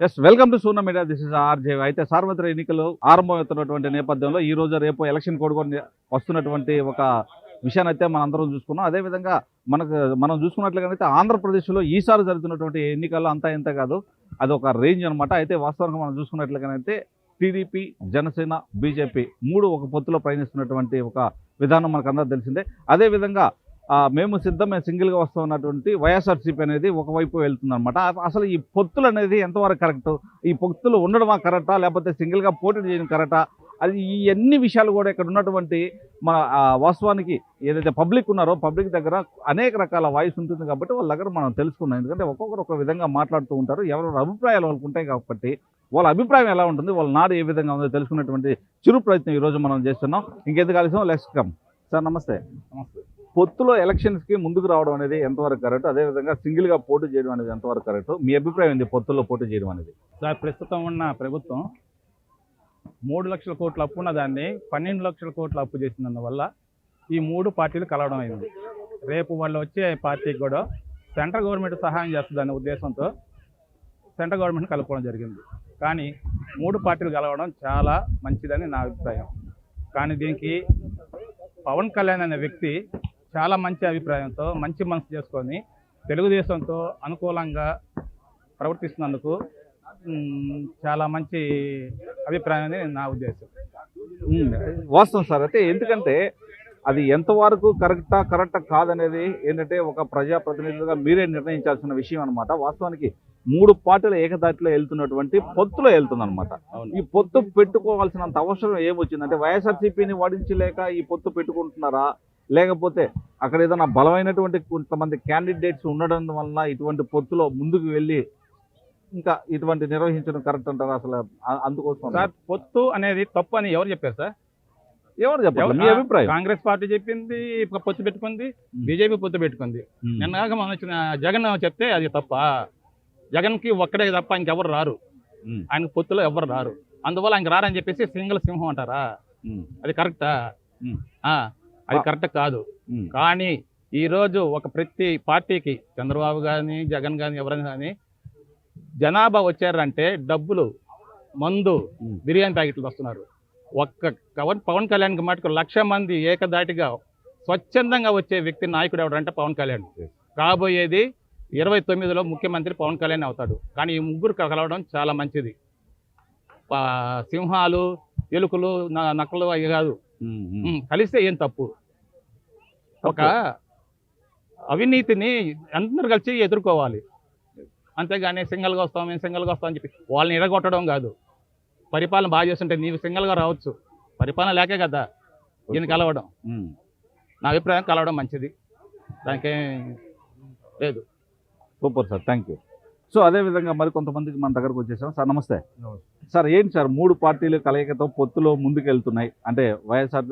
Welcome to సూర్ణ media. This is RJ. అయితే సార్వత్రిక ఎన్నికలు ఆరంభమవుతున్నటువంటి నేపథ్యంలో ఈ రోజు రేపు ఎలక్షన్ కోడ్ కూడా వస్తున్నటువంటి ఒక విషయాన్ని అయితే మనం అందరం చూసుకున్నాం. అదేవిధంగా మనం చూసుకున్నట్లుగానైతే ఆంధ్రప్రదేశ్లో ఈసారి జరుగుతున్నటువంటి ఎన్నికల్లో అంతా ఇంత కాదు, అది ఒక రేంజ్ అనమాట. అయితే వాస్తవంగా మనం చూసుకున్నట్లుగానైతే టీడీపీ, జనసేన, బీజేపీ మూడు ఒక పొత్తులో ప్రయాణిస్తున్నటువంటి ఒక విధానం మనకు అందరూ తెలిసిందే. అదేవిధంగా మేము సింగిల్గా వస్తున్నటువంటి వైఎస్ఆర్సీపీ అనేది ఒకవైపు వెళ్తుందన్నమాట. అసలు ఈ పొత్తులు అనేది ఎంతవరకు కరెక్ట్, ఈ పొత్తులు ఉండడమా కరెక్టా, లేకపోతే సింగిల్గా పోటీ చేయడం కరెక్టా, అది ఈ అన్ని విషయాలు కూడా ఇక్కడ ఉన్నటువంటి మన వాస్తవానికి ఏదైతే పబ్లిక్ ఉన్నారో పబ్లిక్ దగ్గర అనేక రకాల వాయిస్ ఉంటుంది కాబట్టి వాళ్ళ దగ్గర మనం తెలుసుకుందాం. ఎందుకంటే ఒక్కొక్కరు ఒక విధంగా మాట్లాడుతూ ఉంటారు, ఎవరెవరి అభిప్రాయాలు వాళ్ళకు ఉంటాయి కాబట్టి వాళ్ళ అభిప్రాయం ఎలా ఉంటుంది, వాళ్ళ నాడు ఏ విధంగా ఉందో తెలుసుకున్నటువంటి చిరు ప్రయత్నం ఈరోజు మనం చేస్తున్నాం. ఇంకెందుకు కలిసాం, లెట్స్ కమ్. సార్ నమస్తే. నమస్తే. పొత్తులో ఎలక్షన్స్కి ముందుకు రావడం అనేది ఎంతవరకు కరెక్ట్, అదేవిధంగా సింగిల్గా పోటీ చేయడం అనేది ఎంతవరకు కరెక్ట్, మీ అభిప్రాయం ఏంది పొత్తుల్లో పోటీ చేయడం అనేది? సార్, ప్రస్తుతం ఉన్న ప్రభుత్వం 3 లక్షల కోట్ల అప్పు ఉన్న దాన్ని 12 లక్షల కోట్ల అప్పు చేసినందువల్ల ఈ మూడు పార్టీలు కలవడం అయింది. రేపు వాళ్ళు వచ్చే పార్టీకి కూడా సెంట్రల్ గవర్నమెంట్ సహాయం చేస్తుందనే ఉద్దేశంతో సెంట్రల్ గవర్నమెంట్ కలుపుకోవడం జరిగింది. కానీ మూడు పార్టీలు కలవడం చాలా మంచిదని నా అభిప్రాయం. కానీ దీనికి పవన్ కళ్యాణ్ అనే వ్యక్తి చాలా మంచి అభిప్రాయంతో, మంచి మనసు చేసుకొని తెలుగుదేశంతో అనుకూలంగా ప్రవర్తిస్తున్నందుకు చాలా మంచి అభిప్రాయం అని నా ఉద్దేశం. వాస్తవం సార్. అయితే ఎందుకంటే అది ఎంతవరకు కరెక్టా కాదనేది ఏంటంటే ఒక ప్రజాప్రతినిధులుగా మీరే నిర్ణయించాల్సిన విషయం అనమాట. వాస్తవానికి మూడు పార్టీలు ఏకదాటిలో వెళ్తున్నటువంటి పొత్తులో వెళ్తుందన్నమాట. ఈ పొత్తు పెట్టుకోవాల్సినంత అవసరం ఏమొచ్చిందంటే వైఎస్ఆర్సీపీని వాడించలేక ఈ పొత్తు పెట్టుకుంటున్నారా, లేకపోతే అక్కడ ఏదైనా బలమైనటువంటి కొంతమంది క్యాండిడేట్స్ ఉండడం వల్ల ఇటువంటి పొత్తులో ముందుకు వెళ్ళి ఇంకా ఇటువంటి నిర్వహించడం కరెక్ట్ అంటారా అసలు? అందుకోసం సార్, పొత్తు అనేది తప్పు అని ఎవరు చెప్పారు సార్? ఎవరు చెప్పారు? మీ అభిప్రాయం? కాంగ్రెస్ పార్టీ చెప్పింది, పొత్తు పెట్టుకుంది, బీజేపీ పొత్తు పెట్టుకుంది. నిన్నగా మనం వచ్చిన జగన్ చెప్తే అది తప్ప. జగన్కి ఒక్కడే తప్ప ఇంకెవరు రారు, ఆయనకు పొత్తులో ఎవరు రారు, అందువల్ల ఆయనకు రారని చెప్పేసి సింగిల్ సింహం అంటారా? అది కరెక్టా? అది కరెక్ట్ కాదు. కానీ ఈరోజు ప్రతి పార్టీకి చంద్రబాబు కానీ జగన్ కానీ ఎవరైనా కానీ జనాభా వచ్చారంటే డబ్బులు, మందు, బిర్యానీ ప్యాకెట్లు వస్తున్నారు. పవన్ కళ్యాణ్కి మటుకు 1,00,000 మంది ఏకదాటిగా స్వచ్ఛందంగా వచ్చే వ్యక్తి నాయకుడు ఎవడంటే పవన్ కళ్యాణ్. కాబోయేది 29లో ముఖ్యమంత్రి పవన్ కళ్యాణ్ అవుతాడు. కానీ ఈ ముగ్గురు కలవడం చాలా మంచిది. సింహాలు, ఎలుకలు, నక్కలు అవి కాదు, కలిస్తే ఏం తప్పు. ఒక అవినీతిని అందరూ కలిసి ఎదుర్కోవాలి, అంతేగాని సింగల్గా వస్తాం మేము సింగల్గా వస్తామని చెప్పి వాళ్ళని ఎడగొట్టడం కాదు. పరిపాలన బాగా చేస్తుంటే నీవు సింగల్గా రావచ్చు, పరిపాలన లేకే కదా ఈయన కలవడం. నా అభిప్రాయం కలవడం మంచిది, దానికేం లేదు. Super sir, thank you. So అదేవిధంగా మరి కొంతమందికి మన దగ్గరకు వచ్చేసాం. సార్ నమస్తే. సార్, ఏంటి సార్ మూడు పార్టీలు కలయికతో పొత్తులో ముందుకు వెళ్తున్నాయి అంటే వైఎస్ఆర్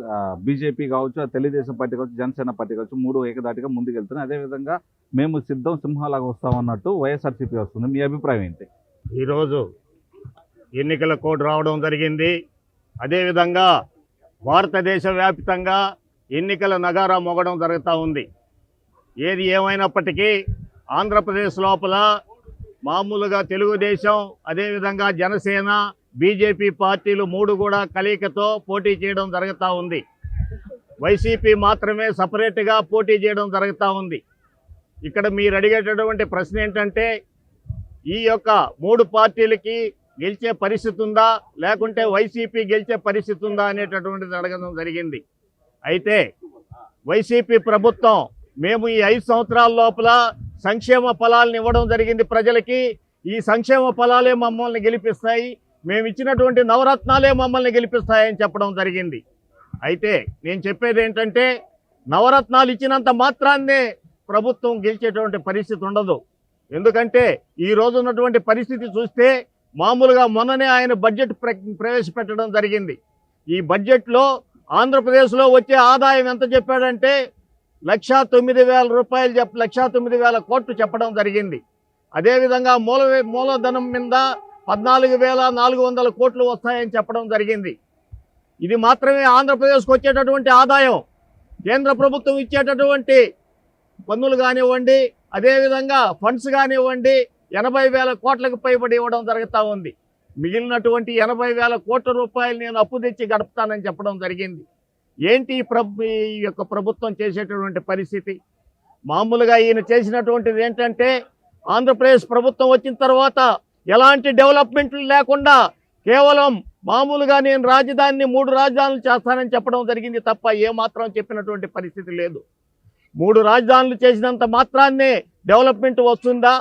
బీజేపీ కావచ్చు, తెలుగుదేశం పార్టీ కావచ్చు, జనసేన పార్టీ కావచ్చు, మూడు ఏకదాటిగా ముందుకు వెళ్తున్నాయి. అదేవిధంగా మేము సింహాలాగా వస్తామన్నట్టు వైఎస్ఆర్సీపీ వస్తుంది. మీ అభిప్రాయం ఏంటి? ఈరోజు ఎన్నికల కోడ్ రావడం జరిగింది. అదేవిధంగా భారతదేశ వ్యాప్తంగా ఎన్నికల నగారా మోగడం జరుగుతూ ఉంది. ఏది ఏమైనప్పటికీ ఆంధ్రప్రదేశ్ లోపల మామూలుగా తెలుగుదేశం, అదేవిధంగా జనసేన, బీజేపీ పార్టీలు మూడు కూడా కలయికతో పోటీ చేయడం జరుగుతూ ఉంది. వైసీపీ మాత్రమే సపరేట్గా పోటీ చేయడం జరుగుతూ ఉంది. ఇక్కడ మీరు అడిగేటటువంటి ప్రశ్న ఏంటంటే ఈ యొక్క మూడు పార్టీలకి గెలిచే పరిస్థితి ఉందా, లేకుంటే వైసీపీ గెలిచే పరిస్థితి ఉందా అనేటటువంటిది అడగడం జరిగింది. అయితే వైసీపీ ప్రభుత్వం మేము ఈ 5 సంవత్సరాల లోపల సంక్షేమ ఫలాలను ఇవ్వడం జరిగింది ప్రజలకి. ఈ సంక్షేమ ఫలాలే మమ్మల్ని గెలిపిస్తాయి, మేము ఇచ్చినటువంటి నవరత్నాలే మమ్మల్ని గెలిపిస్తాయని చెప్పడం జరిగింది. అయితే నేను చెప్పేది ఏంటంటే నవరత్నాలు ఇచ్చినంత మాత్రాన్నే ప్రభుత్వం గెలిచేటువంటి పరిస్థితి ఉండదు. ఎందుకంటే ఈ రోజు ఉన్నటువంటి పరిస్థితి చూస్తే మామూలుగా మొన్ననే ఆయన బడ్జెట్ ప్రవేశపెట్టడం జరిగింది. ఈ బడ్జెట్లో ఆంధ్రప్రదేశ్లో వచ్చే ఆదాయం ఎంత చెప్పాడంటే 1,09,000 రూపాయలు 1,09,000 కోట్లు చెప్పడం జరిగింది. అదేవిధంగా మూలధనం మీద 14,400 కోట్లు వస్తాయని చెప్పడం జరిగింది. ఇది మాత్రమే ఆంధ్రప్రదేశ్కి వచ్చేటటువంటి ఆదాయం. కేంద్ర ప్రభుత్వం ఇచ్చేటటువంటి పన్నులు కానివ్వండి, అదేవిధంగా ఫండ్స్ కానివ్వండి, 80,000 కోట్లకు పైబడి ఇవ్వడం జరుగుతూ ఉంది. మిగిలినటువంటి 80,000 కోట్ల రూపాయలు నేను అప్పు తెచ్చి గడుపుతానని చెప్పడం జరిగింది. ఏంటి ఈ యొక్క ప్రభుత్వం చేసేటటువంటి పరిస్థితి? మామూలుగా ఈయన చేసినటువంటిది ఏంటంటే, ఆంధ్రప్రదేశ్ ప్రభుత్వం వచ్చిన తర్వాత ఎలాంటి డెవలప్మెంట్లు లేకుండా కేవలం మామూలుగా నేను రాజధానిని 3 రాజధానులు చేస్తానని చెప్పడం జరిగింది తప్ప ఏమాత్రం చెప్పినటువంటి పరిస్థితి లేదు. 3 రాజధానులు చేసినంత మాత్రాన్నే డెవలప్మెంట్ వస్తుందా?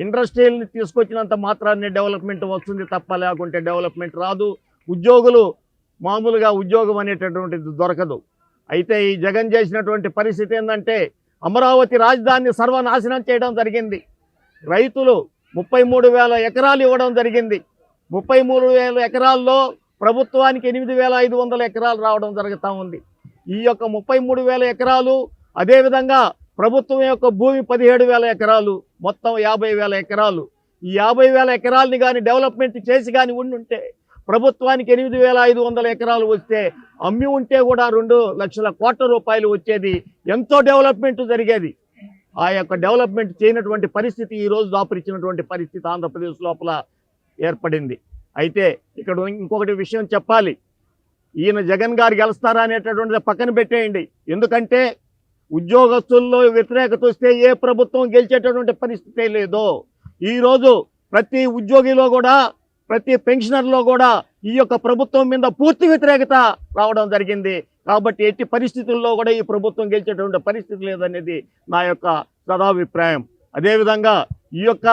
ఇండస్ట్రీని తీసుకొచ్చినంత మాత్రాన్నే డెవలప్మెంట్ వస్తుంది తప్ప లేకుంటే డెవలప్మెంట్ రాదు. ఉద్యోగులు మామూలుగా ఉద్యోగం అనేటటువంటిది దొరకదు. అయితే ఈ జగన్ చేసినటువంటి పరిస్థితి ఏంటంటే, అమరావతి రాజధానిని సర్వనాశనం చేయడం జరిగింది. రైతులు 33,000 ఎకరాలు ఇవ్వడం జరిగింది. 33,000 ఎకరాల్లో ప్రభుత్వానికి 8,500 ఎకరాలు రావడం జరుగుతూ ఉంది. ఈ యొక్క 33,000 ఎకరాలు, అదేవిధంగా ప్రభుత్వం యొక్క భూమి 17,000 ఎకరాలు, మొత్తం 50,000 ఎకరాలు. ఈ 50,000 ఎకరాలని కానీ డెవలప్మెంట్ చేసి కానీ ఉండుంటే ప్రభుత్వానికి 8,500 ఎకరాలు వస్తే అమ్మి ఉంటే కూడా 2 లక్షల కోట్ల రూపాయలు వచ్చేది. ఎంతో డెవలప్మెంట్ జరిగేది. ఆ యొక్క డెవలప్మెంట్ చేయనటువంటి పరిస్థితి ఈరోజు దాపురిచ్చినటువంటి పరిస్థితి ఆంధ్రప్రదేశ్ లోపల ఏర్పడింది. అయితే ఇక్కడ ఇంకొకటి విషయం చెప్పాలి. ఈయన జగన్ గారు గెలుస్తారా అనేటటువంటిది పక్కన పెట్టేయండి. ఎందుకంటే ఉద్యోగస్తుల్లో వ్యతిరేకత వస్తే ఏ ప్రభుత్వం గెలిచేటటువంటి పరిస్థితే లేదు. ఈరోజు ప్రతి ఉద్యోగిలో కూడా, ప్రతి పెన్షనర్లో కూడా ఈ యొక్క ప్రభుత్వం మీద పూర్తి వ్యతిరేకత రావడం జరిగింది. కాబట్టి ఎట్టి పరిస్థితుల్లో కూడా ఈ ప్రభుత్వం గెలిచేటువంటి పరిస్థితి లేదనేది నా యొక్క సదాభిప్రాయం. అదేవిధంగా ఈ యొక్క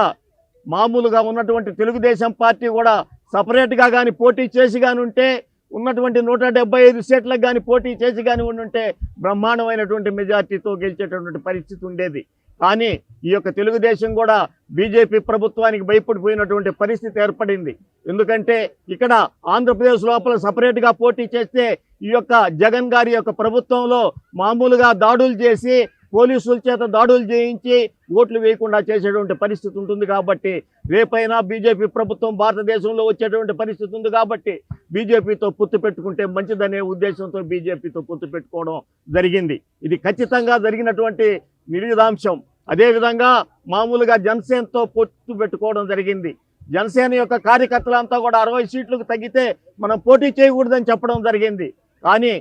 మామూలుగా ఉన్నటువంటి తెలుగుదేశం పార్టీ కూడా సపరేట్గా కానీ పోటీ చేసి కానీ ఉంటే, ఉన్నటువంటి 175 సీట్లకు కానీ పోటీ చేసి కానీ ఉంటే బ్రహ్మాండమైనటువంటి మెజార్టీతో గెలిచేటటువంటి పరిస్థితి ఉండేది. కానీ ఈ యొక్క తెలుగుదేశం కూడా బీజేపీ ప్రభుత్వానికి భయపడిపోయినటువంటి పరిస్థితి ఏర్పడింది. ఎందుకంటే ఇక్కడ ఆంధ్రప్రదేశ్ లోపల సపరేట్గా పోటీ చేస్తే ఈ యొక్క జగన్ గారి యొక్క ప్రభుత్వంలో మామూలుగా దాడులు చేసి, పోలీసుల చేత దాడులు చేయించి ఓట్లు వేయకుండా చేసేటువంటి పరిస్థితి ఉంటుంది. కాబట్టి రేపైనా బీజేపీ ప్రభుత్వం భారతదేశంలో వచ్చేటువంటి పరిస్థితి ఉంది. కాబట్టి బీజేపీతో పొత్తు పెట్టుకుంటే మంచిదనే ఉద్దేశంతో బీజేపీతో పొత్తు పెట్టుకోవడం జరిగింది. ఇది ఖచ్చితంగా జరిగినటువంటి నిర్విధాంశం. అదేవిధంగా మామూలుగా జనసేనతో పొత్తు పెట్టుకోవడం జరిగింది. జనసేన యొక్క కార్యకర్తలంతా కూడా 60 సీట్లకు తగ్గితే మనం పోటీ చేయకూడదని చెప్పడం జరిగింది. కానీ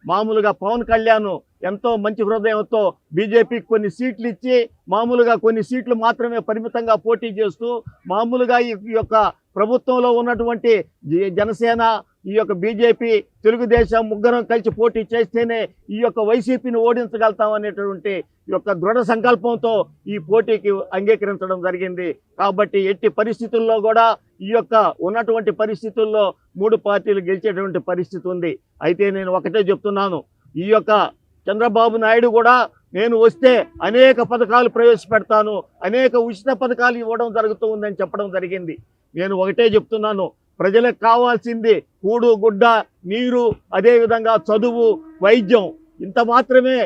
మామూలుగా పవన్ కళ్యాణ్ ఎంతో మంచి హృదయంతో బీజేపీకి కొన్ని సీట్లు ఇచ్చి, మామూలుగా కొన్ని సీట్లు మాత్రమే పరిమితంగా పోటీ చేస్తూ, మామూలుగా ఈ యొక్క ప్రభుత్వంలో ఉన్నటువంటి జనసేన, ఈ యొక్క బీజేపీ, తెలుగుదేశం ముగ్గురం కలిసి పోటీ చేస్తేనే ఈ యొక్క వైసీపీని ఓడించగలుగుతాం అనేటువంటి ఈ యొక్క దృఢ సంకల్పంతో ఈ పోటీకి అంగీకరించడం జరిగింది. కాబట్టి ఎట్టి పరిస్థితుల్లో కూడా ఈ యొక్క ఉన్నటువంటి పరిస్థితుల్లో 3 పార్టీలు గెలిచేటువంటి పరిస్థితి ఉంది. అయితే నేను ఒకటే చెప్తున్నాను, ఈ యొక్క చంద్రబాబు నాయుడు కూడా నేను వస్తే అనేక పథకాలు ప్రవేశపెడతాను, అనేక ఉచిత పథకాలు ఇవ్వడం జరుగుతూ ఉందని చెప్పడం జరిగింది. నేను ఒకటే చెప్తున్నాను, ప్రజలకు కావాల్సింది కూడు గుడ్డ, నీరు, అదేవిధంగా చదువు, వైద్యం, ఇంత మాత్రమే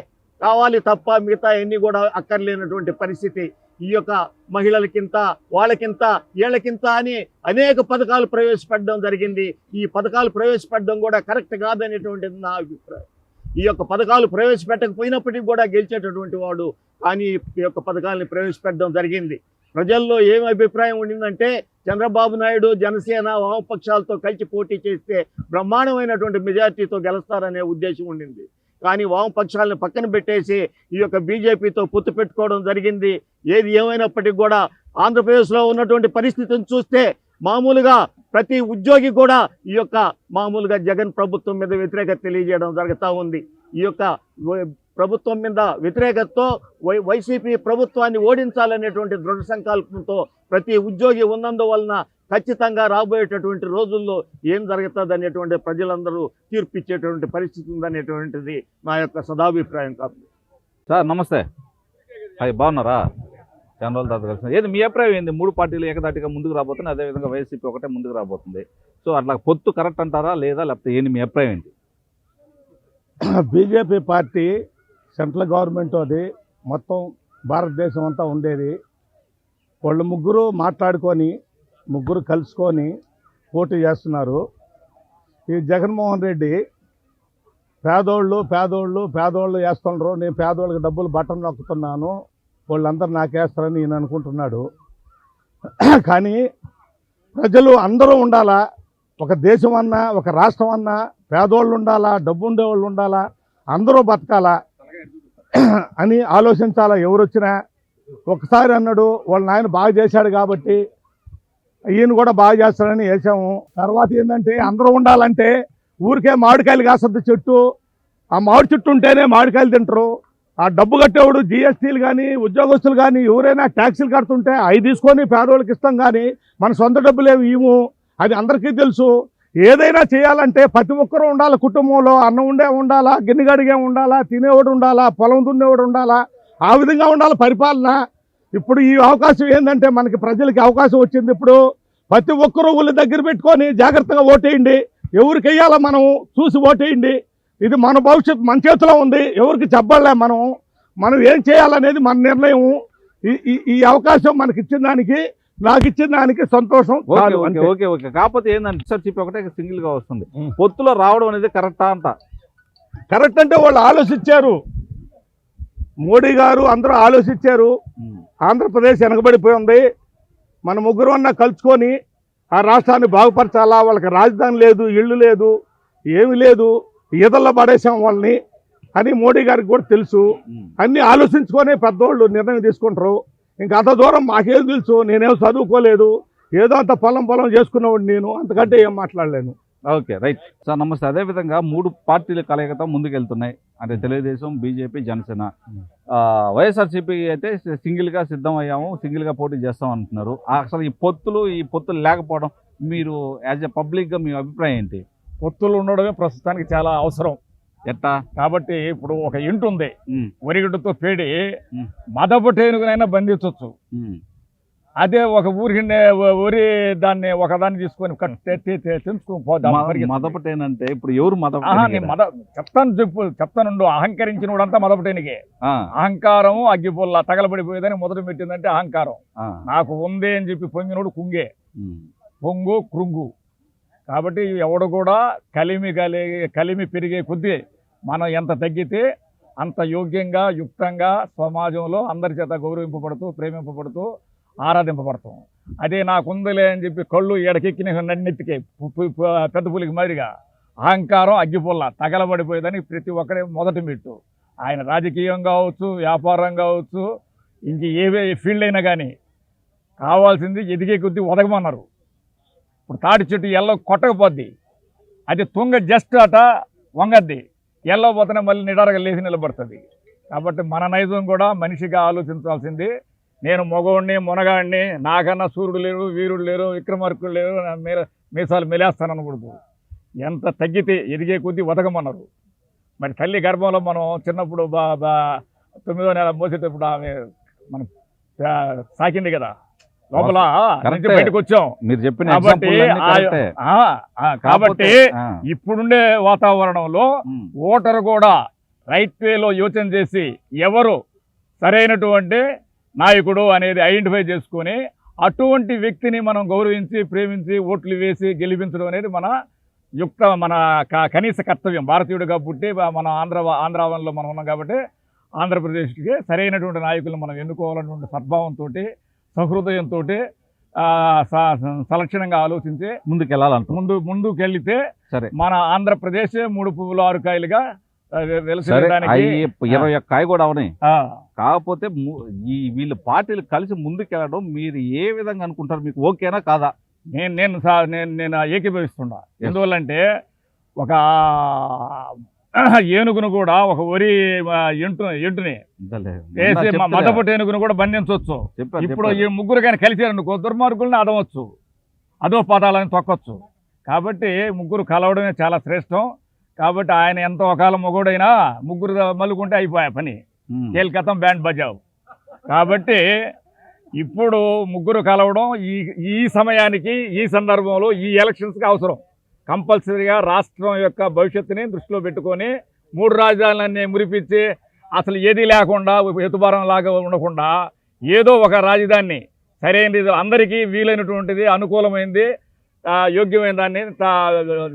కావాలి తప్ప మిగతా అన్నీ కూడా అక్కర్లేనటువంటి పరిస్థితి. ఈ యొక్క మహిళలకింత, వాళ్ళకింత, వీళ్ళకింత అని అనేక పథకాలు ప్రవేశపెట్టడం జరిగింది. ఈ పథకాలు ప్రవేశపెట్టడం కూడా కరెక్ట్ కాదనేటువంటిది నా అభిప్రాయం. ఈ యొక్క పథకాలు ప్రవేశపెట్టకపోయినప్పటికీ కూడా గెలిచేటటువంటి వాడు, కానీ ఈ యొక్క పథకాలని ప్రవేశపెట్టడం జరిగింది. ప్రజల్లో ఏం అభిప్రాయం ఉండిందంటే, చంద్రబాబు నాయుడు జనసేన వామపక్షాలతో కలిసి పోటీ చేస్తే బ్రహ్మాండమైనటువంటి మెజార్టీతో గెలుస్తారనే ఉద్దేశం ఉండింది. కానీ వామపక్షాలను పక్కన పెట్టేసి ఈ యొక్క బీజేపీతో పొత్తు పెట్టుకోవడం జరిగింది. ఏది ఏమైనప్పటికీ కూడా ఆంధ్రప్రదేశ్లో ఉన్నటువంటి పరిస్థితిని చూస్తే మామూలుగా ప్రతి ఉద్యోగి కూడా ఈ యొక్క మామూలుగా జగన్ ప్రభుత్వం మీద వ్యతిరేకత తెలియజేయడం జరుగుతూ ఉంది. ఈ యొక్క ప్రభుత్వం మీద వ్యతిరేకతతో వైసీపీ ప్రభుత్వాన్ని ఓడించాలనేటువంటి దృఢ సంకల్పంతో ప్రతి ఉద్యోగి ఉన్నందువలన ఖచ్చితంగా రాబోయేటటువంటి రోజుల్లో ఏం జరుగుతుంది అనేటువంటి ప్రజలందరూ తీర్పిచ్చేటువంటి పరిస్థితి ఉందనేటువంటిది నా యొక్క సదాభిప్రాయం. కాదు సార్, నమస్తే. అయ్యి బాగున్నారా? చాలా రోజుల తర్వాత కలిసి. ఏది మీ అభిప్రాయం ఏంది? 3 పార్టీలు ఏకదాటిగా ముందుకు రాబోతున్నాయి, అదేవిధంగా వైసీపీ ఒకటే ముందుకు రాబోతుంది. సో అట్లా పొత్తు కరెక్ట్ అంటారా లేదా, లేకపోతే ఏంటి మీ అభిప్రాయం ఏంటి? బీజేపీ పార్టీ సెంట్రల్ గవర్నమెంట్ అది మొత్తం భారతదేశం అంతా ఉండేది. వాళ్ళు ముగ్గురు మాట్లాడుకొని, ముగ్గురు కలుసుకొని పోటీ చేస్తున్నారు. ఈ జగన్మోహన్ రెడ్డి పేదోళ్ళు వేస్తున్నారు, నేను పేదోళ్ళకి డబ్బులు బటన్ నొక్కుతున్నాను, వాళ్ళందరూ నాకేస్తారని ఈయన అనుకుంటున్నాడు. కానీ ప్రజలు అందరూ ఉండాలా, ఒక దేశం అన్నా ఒక రాష్ట్రం అన్నా పేదోళ్ళు ఉండాలా, డబ్బు ఉండేవాళ్ళు ఉండాలా, అందరూ బతకాలా అని ఆలోచించాలా. ఎవరు వచ్చినా ఒకసారి అన్నాడు వాళ్ళ నాయన బాగా చేశాడు కాబట్టి ఈయన కూడా బాగా చేస్తాడని వేసాము. తర్వాత ఏంటంటే అందరూ ఉండాలంటే ఊరికే మామిడికాయలు కాసద్దు చెట్టు, ఆ మామిడి చెట్టు ఉంటేనే మామిడికాయలు తింటారు. ఆ డబ్బు కట్టేవాడు జిఎస్టీలు కానీ ఉద్యోగస్తులు కానీ ఎవరైనా ట్యాక్సీలు కడుతుంటే అవి తీసుకొని పేదవాళ్ళకి ఇస్తాం, కానీ మన సొంత డబ్బులేవి ఇవ్వము. అది అందరికీ తెలుసు. ఏదైనా చేయాలంటే ప్రతి ఒక్కరూ ఉండాలి. కుటుంబంలో అన్నం ఉండాలా, గిన్నె గడిగే ఉండాలా, తినేవాడు ఉండాలా, పొలం దున్నేవాడు ఉండాలా, ఆ విధంగా ఉండాలి పరిపాలన. ఇప్పుడు ఈ అవకాశం ఏంటంటే మనకి ప్రజలకి అవకాశం వచ్చింది. ఇప్పుడు ప్రతి ఒక్కరూ ఊళ్ళ దగ్గర పెట్టుకొని జాగ్రత్తగా ఓటేయండి. ఎవరికి వెయ్యాలో మనం చూసి ఓటేయండి. ఇది మన భవిష్యత్తు మన చేతిలో ఉంది. ఎవరికి చెప్పలే, మనం ఏం చేయాలనేది మన నిర్ణయం. ఈ అవకాశం మనకి ఇచ్చిన దానికి, నాకు ఇచ్చిన దానికి సంతోషం. ఓకే ఓకే ఓకే ఓకే కాకపోతే ఏంటంటే సార్ చెప్పి ఒకటే సింగిల్ గా వస్తుంది. పొత్తులో రావడం అనేది కరెక్టా అంట? కరెక్ట్ అంటే వాళ్ళు ఆలోచించారు, మోడీ గారు అందరూ ఆలోచించారు. ఆంధ్రప్రదేశ్ వెనకబడిపోయి ఉంది. మన ముగ్గురు అన్నా కలుసుకొని ఆ రాష్ట్రాన్ని బాగుపరచాలా. వాళ్ళకి రాజధాని లేదు, ఇళ్ళు లేదు, ఏమి లేదు, ఈదల్లో పడేసాం వాళ్ళని అని మోడీ గారికి కూడా తెలుసు. అన్నీ ఆలోచించుకొని పెద్దోళ్ళు నిర్ణయం తీసుకుంటారు. ఇంకా అంత దూరం మాకేం తెలుసు, నేనేం చదువుకోలేదు, ఏదో అంత పొలం చేసుకున్నవాడు నేను, అంతకంటే ఏం మాట్లాడలేను. ఓకే రైట్ సార్, నమస్తే. అదేవిధంగా 3 పార్టీల కలయికతో ముందుకెళ్తున్నాయి, అంటే తెలుగుదేశం, బీజేపీ, జనసేన. వైఎస్ఆర్సీపీ అయితే సింగిల్గా సిద్ధం అయ్యాము, సింగిల్గా పోటీ చేస్తాం అంటున్నారు. అసలు ఈ పొత్తులు లేకపోవడం మీరు యాజ్ ఎ పబ్లిక్గా మీ అభిప్రాయం ఏంటి? పొత్తులు ఉండడమే ప్రస్తుతానికి చాలా అవసరం. ఎట్టా? కాబట్టి ఇప్పుడు ఒక ఇంటి ఉంది, వరిగడ్డతో పేడి మదపటేనుగునైనా బంధించవచ్చు. అదే ఒక ఊరికి వరి దాన్ని ఒకదాన్ని తీసుకొని మదపటేనంటే ఇప్పుడు ఎవరు చెప్తానుండు. అహంకరించిన వాడంతా మదపటేనికే. అహంకారము అగ్గిపుల్ల తగలబడిపోయేదని మొదలు పెట్టిందంటే అహంకారం. నాకు ఉంది అని చెప్పి పొంగినోడు కుంగే, పొంగు కృంగు. కాబట్టి ఎవడు కూడా కలిమి పెరిగే కొద్దీ మనం ఎంత తగ్గితే అంత యోగ్యంగా యుక్తంగా సమాజంలో అందరి చేత గౌరవింపబడుతూ ప్రేమింపబడుతూ ఆరాధింపబడతాం. అదే నాకుందలే అని చెప్పి కళ్ళు ఎడకెక్కిన నన్నెత్తికే పెద్ద పులికి మాదిరిగా అహంకారం అగ్గిపుల్ల తగలబడిపోయేదని ప్రతి ఒక్కడే మొదటి మెట్టు. ఆయన రాజకీయం కావచ్చు, వ్యాపారం కావచ్చు, ఇంక ఏవే ఫీల్డ్ అయినా కానీ కావాల్సింది ఎదిగే కొద్దీ ఒదగమన్నారు. ఇప్పుడు తాటి చెట్టు ఎల్లో కొట్టకపోద్ది, అది తుంగ జస్ట్ అట వంగద్ది, ఎల్లో పోతేనే మళ్ళీ నిడారగా లేచి నిలబడుతుంది. కాబట్టి మన నైజం కూడా మనిషిగా ఆలోచించాల్సింది. నేను మగవాడిని, మునగాడిని, నాకన్నా సూర్యుడు లేరు, వీరుడు లేరు, విక్రమార్కుడు లేరు, మీసాలు మెలేస్తాను అనకూడదు. ఎంత తగ్గితే ఎదిగే కొద్దీ ఒదగమన్నారు. మరి తల్లి గర్భంలో మనం చిన్నప్పుడు 9వ నెల మోసేటప్పుడు ఆమె మనం సాకింది కదా, లోపల నుంచి బయటకు వచ్చాం. మీరు చెప్పిన కాబట్టి ఇప్పుడుండే వాతావరణంలో ఓటరు కూడా రైట్ వేలో యోచన చేసి ఎవరు సరైనటువంటి నాయకుడు అనేది ఐడెంటిఫై చేసుకొని అటువంటి వ్యక్తిని మనం గౌరవించి ప్రేమించి ఓట్లు వేసి గెలిపించడం అనేది మన కనీస కర్తవ్యం. భారతీయుడిగా పుట్టి మన ఆంధ్రావనంలో మనం ఉన్నాం కాబట్టి ఆంధ్రప్రదేశ్కి సరైనటువంటి నాయకులను మనం ఎన్నుకోవాలన్నటువంటి సద్భావంతో, సహృదయంతో, సలక్షణంగా ఆలోచించి ముందుకెళ్తే సరే మన ఆంధ్రప్రదేశ్ 3 పువ్వులు 6 కాయలుగా వెలసిడానికి 21 కాయ కూడా అవునాయి. కాకపోతే వీళ్ళ పార్టీలు కలిసి ముందుకెళ్ళడం మీరు ఏ విధంగా అనుకుంటారు? మీకు ఓకేనా కాదా? నేను ఏకీభవిస్తున్నా. ఎందువల్లంటే ఒక ఏనుగును కూడా ఒక వరి ఎంటుని వేసి మదపటి ఏనుగును కూడా బంధించవచ్చు. ఇప్పుడు ఈ ముగ్గురు కానీ కలిసారనుకో దుర్మార్గుల్ని అదవచ్చు, అదో పాదాలని తొక్కొచ్చు. కాబట్టి ముగ్గురు కలవడమే చాలా శ్రేష్టం. కాబట్టి ఆయన ఎంత ఒకవేళ మొగుడైనా ముగ్గురు మలుకుంటే అయిపోయా పని, కేల్కతం బ్యాండ్ బజావ్. కాబట్టి ఇప్పుడు ముగ్గురు కలవడం ఈ సమయానికి, ఈ సందర్భంలో, ఈ ఎలక్షన్స్కి అవసరం. కంపల్సరీగా రాష్ట్రం యొక్క భవిష్యత్తుని దృష్టిలో పెట్టుకొని 3 రాజధానులన్నీ మురిపించి అసలు ఏది లేకుండా ఎతుబారం లాగా ఉండకుండా ఏదో ఒక రాజధాని సరైనది, అందరికీ వీలైనటువంటిది, అనుకూలమైనది, యోగ్యమైన దాన్ని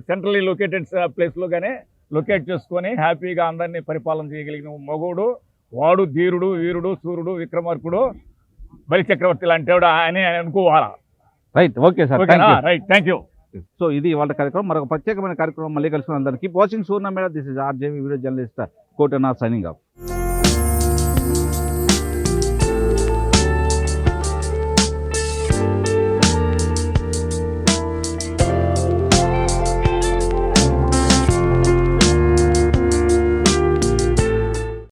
సెంట్రల్లీ లొకేటెడ్ ప్లేస్లో కానీ లొకేట్ చేసుకొని హ్యాపీగా అందరినీ పరిపాలన చేయగలిగిన మగోడు వాడు ధీరుడు, వీరుడు, సూర్యుడు, విక్రమార్కుడు బలి చక్రవర్తి లాంటి వాడు అని అనుకోవాలా. రైట్, ఓకే సార్, ఓకేనా? Right, thank you. సో ఇది వాళ్ళ కార్యక్రమం. మరొక ప్రత్యేకమైన కార్యక్రమం మళ్ళీ కలుసుకున్న అందరికీ వాచింగ్ సూర్ణ మేడ. This is RGV video journalist కోటనా సైనింగ్ ఆఫ్.